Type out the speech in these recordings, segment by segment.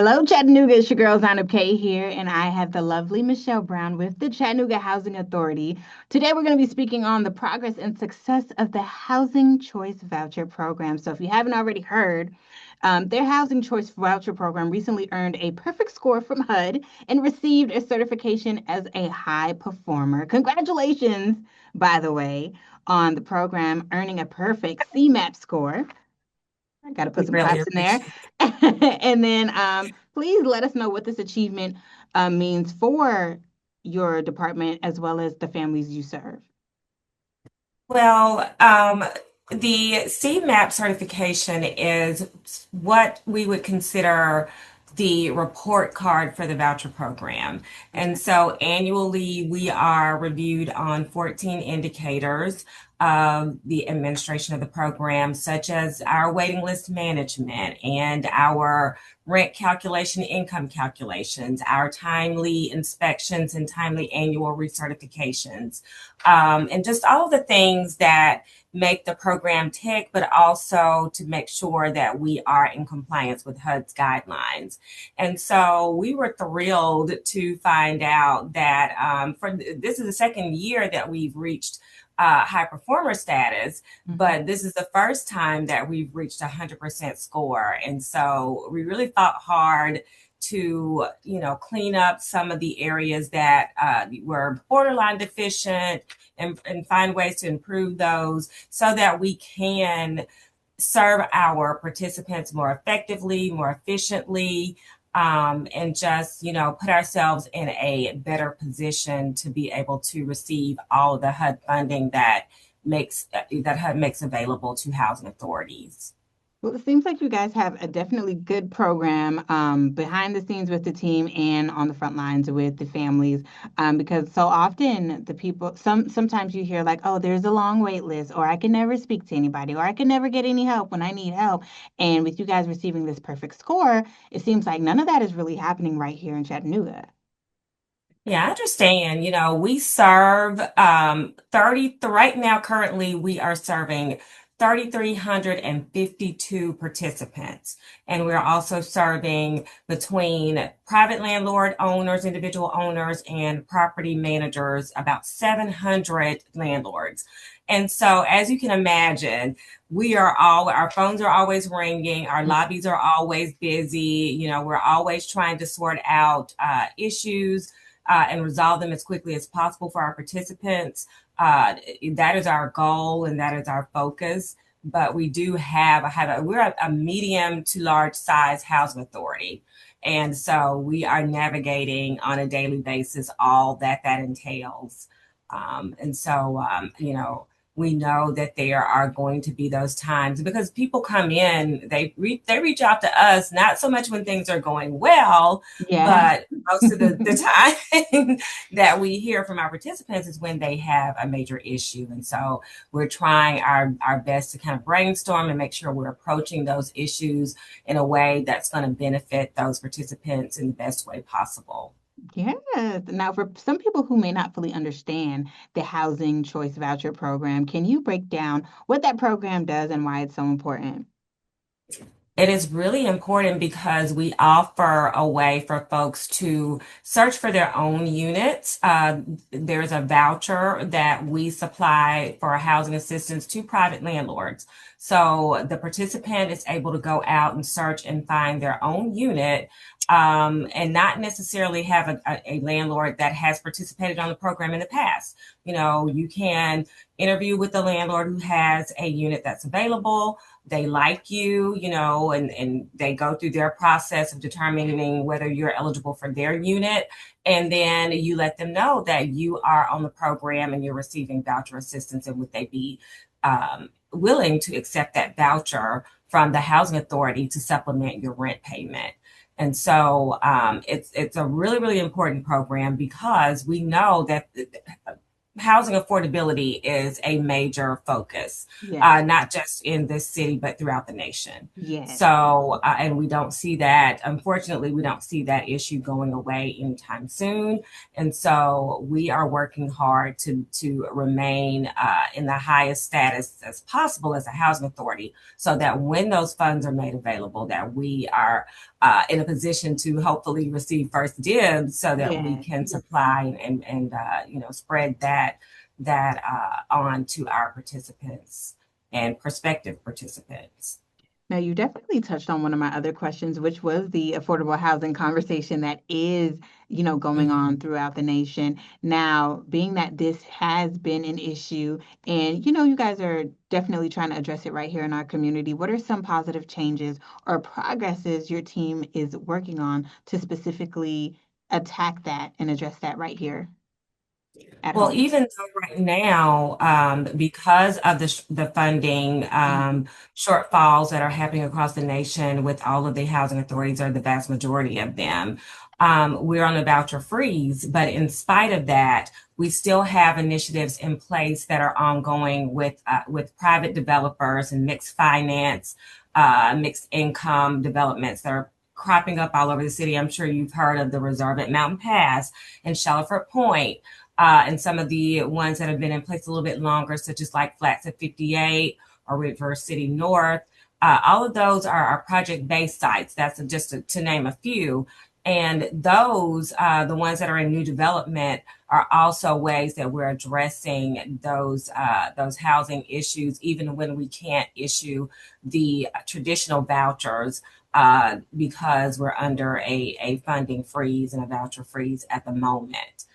Hello, Chattanooga. It's your girl, Zainab K here, and I have the lovely Michelle Brown with the Chattanooga Housing Authority. Today, we're going to be speaking on the progress and success of the Housing Choice Voucher Program. So, if you haven't already heard, their Housing Choice Voucher Program recently earned a perfect score from HUD and received a certification as a high performer. Congratulations, by the way, on the program earning a perfect CMAP score. I got to put We some really claps in there. appreciate it. And then please let us know what this achievement means for your department as well as the families you serve. Well, the CMAP certification is what we would consider the report card for the voucher program. And Okay. so annually we are reviewed on 14 indicators of the administration of the program, such as our waiting list management and our rent calculation, income calculations, our timely inspections and timely annual recertifications, and just all of the things that make the program tick, but also to make sure that we are in compliance with HUD's guidelines. And so we were thrilled to find out that for this is the second year that we've reached high performer status, Mhm. but this is the first time that we've reached 100% score. And so we really thought hard to clean up some of the areas that were borderline deficient, and find ways to improve those so that we can serve our participants more effectively, more efficiently, and just put ourselves in a better position to be able to receive all of the HUD funding that HUD makes available to housing authorities. Well, it seems like you guys have a definitely good program behind the scenes with the team and on the front lines with the families. Because so often the people, sometimes you hear like, oh, there's a long wait list, or I can never speak to anybody, or I can never get any help when I need help. And with you guys receiving this perfect score, it seems like none of that is really happening right here in Chattanooga. Yeah, I understand. We serve 30 right now. Currently, we are serving 3,352 participants. And we're also serving between private landlord owners, individual owners, and property managers, about 700 landlords. And so, as you can imagine, our phones are always ringing, our lobbies are always busy. We're always trying to sort out issues and resolve them as quickly as possible for our participants. That is our goal and that is our focus. But we do we're a medium to large size housing authority. And so we are navigating on a daily basis all that entails. We know that there are going to be those times because people come in, they reach out to us, not so much when things are going well, Yeah. but most of the time that we hear from our participants is when they have a major issue. And so we're trying our best to kind of brainstorm and make sure we're approaching those issues in a way that's going to benefit those participants in the best way possible. Yes. Now, for some people who may not fully understand the Housing Choice Voucher Program, can you break down what that program does and why it's so important? It is really important because we offer a way for folks to search for their own units. There's a voucher that we supply for housing assistance to private landlords. So the participant is able to go out and search and find their own unit, and not necessarily have a landlord that has participated on the program in the past. You can interview with the landlord who has a unit that's available. They like and they go through their process of determining whether you're eligible for their unit. And then you let them know that you are on the program and you're receiving voucher assistance, and would they be willing to accept that voucher from the housing authority to supplement your rent payment. And so it's a really, really important program because we know that housing affordability is a major focus, Yes. not just in this city, but throughout the nation. Yes. So, and we don't see that, unfortunately, we don't see that issue going away anytime soon. And so we are working hard to remain in the highest status as possible as a housing authority so that when those funds are made available, that we are in a position to hopefully receive first dibs so that we Yes. can supply and spread that on to our participants and prospective participants. Now, you definitely touched on one of my other questions, which was the affordable housing conversation that is, going on Mhm. throughout the nation. Now, being that this has been an issue and, you guys are definitely trying to address it right here in our community, what are some positive changes or progresses your team is working on to specifically attack that and address that right here at Well, home? even though right now, because of the funding Mhm. shortfalls that are happening across the nation with all of the housing authorities, or the vast majority of them, we're on a voucher freeze. But in spite of that, we still have initiatives in place that are ongoing with private developers and mixed finance, mixed income developments that are cropping up all over the city. I'm sure you've heard of the Reserve at Mountain Pass and Shalford Point, and some of the ones that have been in place a little bit longer, such as like Flats at 58 or River City North. All of those are project-based sites. That's just to name a few. And those, the ones that are in new development, are also ways that we're addressing those housing issues, even when we can't issue the traditional vouchers because we're under a funding freeze and a voucher freeze at the moment.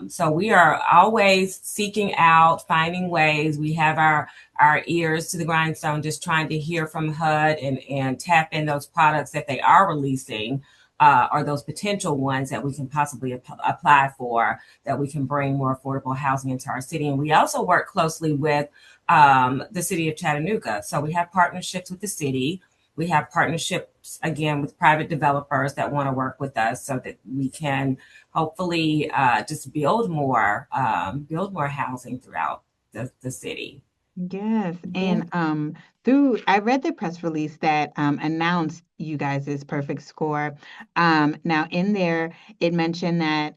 So we are always seeking out, finding ways. We have our ears to the grindstone, just trying to hear from HUD and tap in those products that they are releasing, or those potential ones that we can possibly apply for, that we can bring more affordable housing into our city. And we also work closely with the city of Chattanooga. So we have partnerships with the city. We have partnerships again with private developers that want to work with us so that we can hopefully just build more housing throughout the city. Yes, Mhm. and through I read the press release that announced you guys' perfect score. Now in there it mentioned that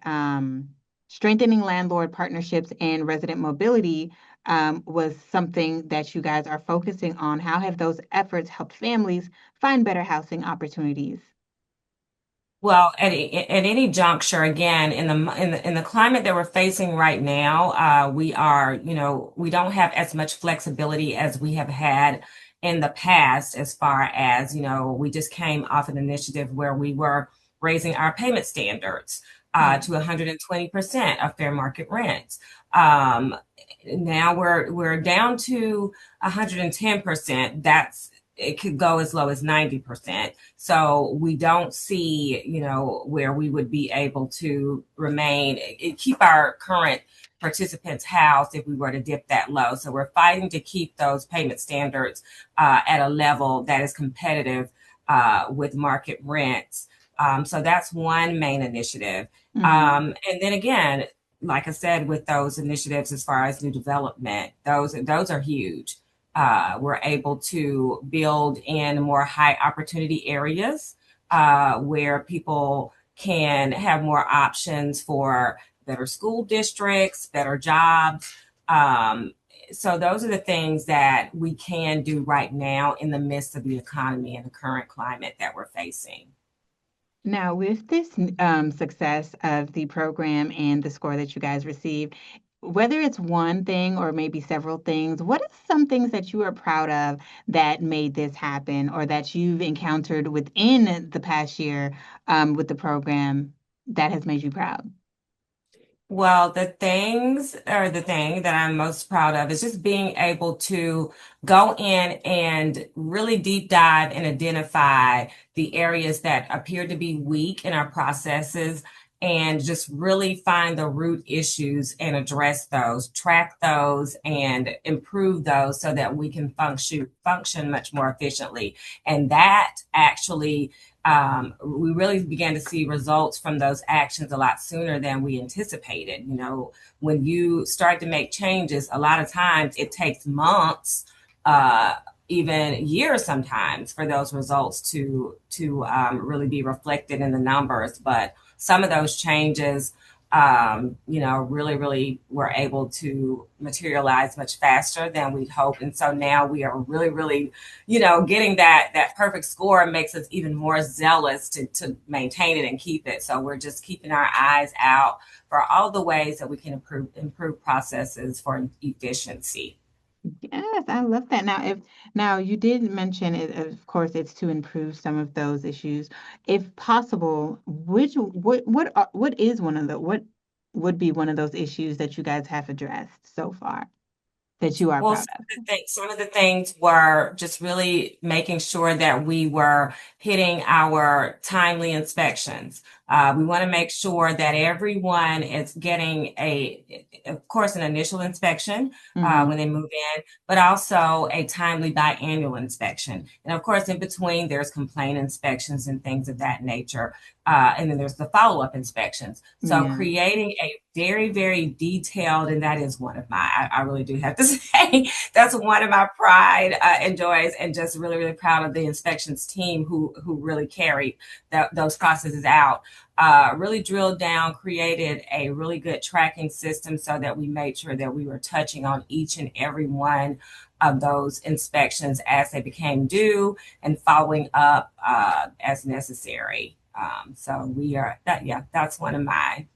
strengthening landlord partnerships and resident mobility was something that you guys are focusing on. How have those efforts helped families find better housing opportunities? Well, at any juncture, again, in the climate that we're facing right now, we are, we don't have as much flexibility as we have had in the past, as far as, we just came off an initiative where we were raising our payment standards Yeah. to 120% of fair market rent. Um, Now we're down to 110%. That's it could go as low as 90%. So we don't see, where we would be able to remain, keep our current participants housed if we were to dip that low. So we're fighting to keep those payment standards at a level that is competitive with market rents. So that's one main initiative. Hmm. And then again, like I said, with those initiatives as far as new development, those are huge. We're able to build in more high opportunity areas where people can have more options for better school districts, better jobs. So those are the things that we can do right now in the midst of the economy and the current climate that we're facing. Now, with this success of the program and the score that you guys received, whether it's one thing or maybe several things, what are some things that you are proud of that made this happen or that you've encountered within the past year with the program that has made you proud? Well, the thing that I'm most proud of is just being able to go in and really deep dive and identify the areas that appear to be weak in our processes and just really find the root issues and address those, track those, and improve those so that we can function much more efficiently. And that actually, we really began to see results from those actions a lot sooner than we anticipated. You know, when you start to make changes, a lot of times it takes months, uh, even years sometimes, for those results to really be reflected in the numbers. But some of those changes, really were able to materialize much faster than we'd hoped. And so now we are really, getting that perfect score makes us even more zealous to maintain it and keep it. So we're just keeping our eyes out for all the ways that we can improve processes for efficiency. Yes, I love that. Now you did mention it, of course, it's to improve some of those issues. If possible, what is one of the what would be one of those issues that you guys have addressed so far that you are Well, proud of? some of the things were just really making sure that we were hitting our timely inspections. We want to make sure that everyone is getting of course, an initial inspection Mm-hmm. when they move in, but also a timely biannual inspection. And of course, in between, there's complaint inspections and things of that nature. And then there's the follow-up inspections. So Yeah. creating a very detailed, and that is one of I really do have to say, that's one of my pride and joys, and just really proud of the inspections team who really carried those processes out. Really drilled down, created a really good tracking system so that we made sure that we were touching on each and every one of those inspections as they became due and following up as necessary. So we are that, yeah, that's one of my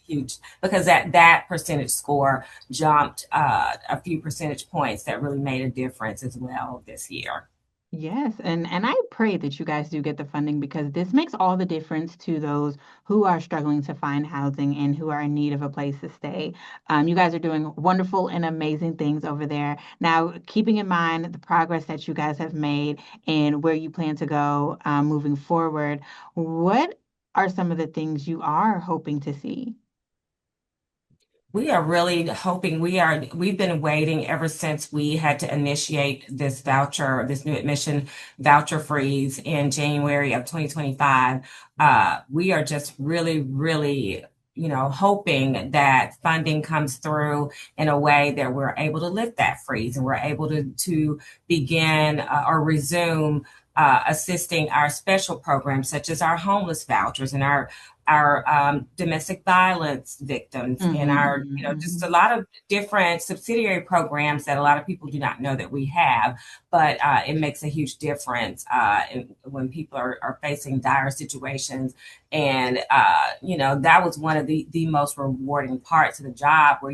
huge, because that percentage score jumped a few percentage points that really made a difference as well this year. Yes, and I pray that you guys do get the funding because this makes all the difference to those who are struggling to find housing and who are in need of a place to stay. You guys are doing wonderful and amazing things over there. Now, keeping in mind the progress that you guys have made and where you plan to go moving forward, what are some of the things you are hoping to see? We are really hoping we've been waiting ever since we had to initiate this new admission voucher freeze in January of 2025. We are just really, hoping that funding comes through in a way that we're able to lift that freeze and we're able to begin or resume assisting our special programs such as our homeless vouchers and our domestic violence victims and Mm-hmm, our, mm-hmm, just mm-hmm. a lot of different subsidiary programs that a lot of people do not know that we have, but it makes a huge difference when people are facing dire situations. And, that was one of the most rewarding parts of the job where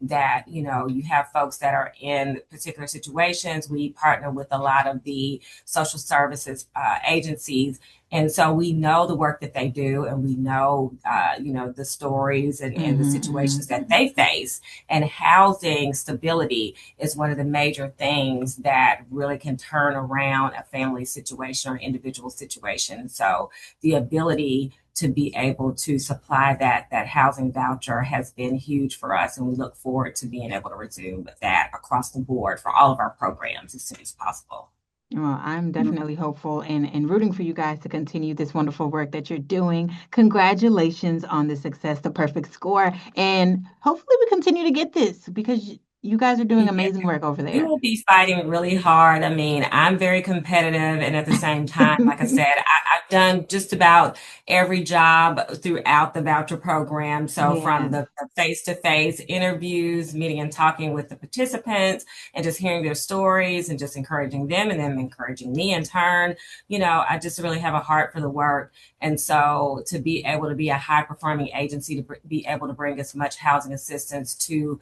that, you have folks that are in particular situations. We partner with a lot of the social services agencies, and so we know the work that they do, and we know, the stories and the Mm-hmm, situations that mm-hmm. they face. And housing stability is one of the major things that really can turn around a family situation or individual situation. So the ability to be able to supply that housing voucher has been huge for us, and we look forward to being able to resume that across the board for all of our programs as soon as possible. Well, I'm definitely hopeful and rooting for you guys to continue this wonderful work that you're doing. Congratulations on the success, the perfect score. And hopefully we continue to get this because you guys are doing Yeah, amazing work over we there. will be fighting really hard. I mean, I'm very competitive, and at the same time, like I said, I've done just about every job throughout the voucher program. So from Yes. the face-to-face interviews, meeting and talking with the participants, and just hearing their stories, and just encouraging them, and them encouraging me in turn. I just really have a heart for the work, and so to be able to be a high-performing agency, to be able to bring as much housing assistance to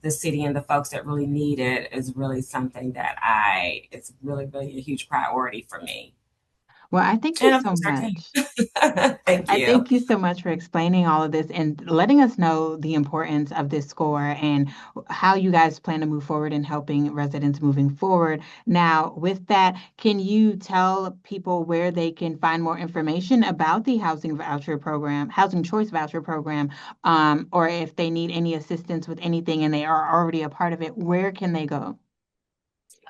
the city and the folks that really need it is really something that it's really a huge priority for me. Well, I thank you And of so course our team. much. Thank I you. thank you so much for explaining all of this and letting us know the importance of this score and how you guys plan to move forward in helping residents moving forward. Now, with that, can you tell people where they can find more information about the Housing Choice Voucher Program, or if they need any assistance with anything and they are already a part of it, where can they go?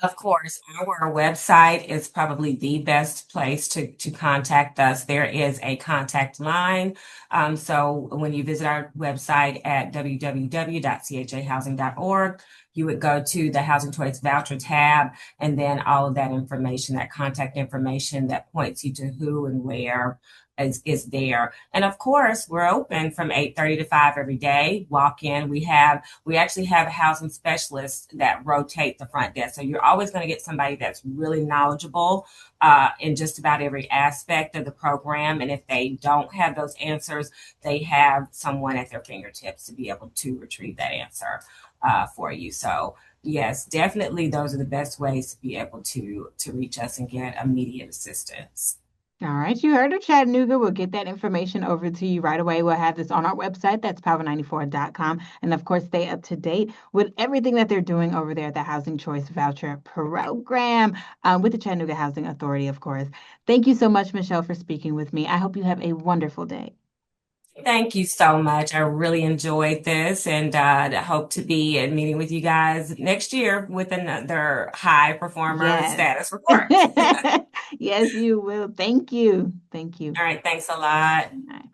Of course, our website is probably the best place to contact us. There is a contact line. So when you visit our website at www.chahousing.org, you would go to the Housing Choice Voucher tab, and then all of that information, that contact information that points you to who and where is there. And of course, we're open from 8:30 to 5 every day. Walk in. We actually have housing specialists that rotate the front desk. So you're always going to get somebody that's really knowledgeable in just about every aspect of the program. And if they don't have those answers, they have someone at their fingertips to be able to retrieve that answer for you. So yes, definitely those are the best ways to be able to reach us and get immediate assistance. All right, you heard of Chattanooga. We'll get that information over to you right away. We'll have this on our website. That's power94.com. And of course, stay up to date with everything that they're doing over there at the Housing Choice Voucher Program with the Chattanooga Housing Authority, of course. Thank you so much, Michelle, for speaking with me. I hope you have a wonderful day. Thank you so much. I really enjoyed this and I hope to be meeting with you guys next year with another high performer Yes. status report. Yes, you will. Thank you. Thank you. All right. Thanks a lot. All right.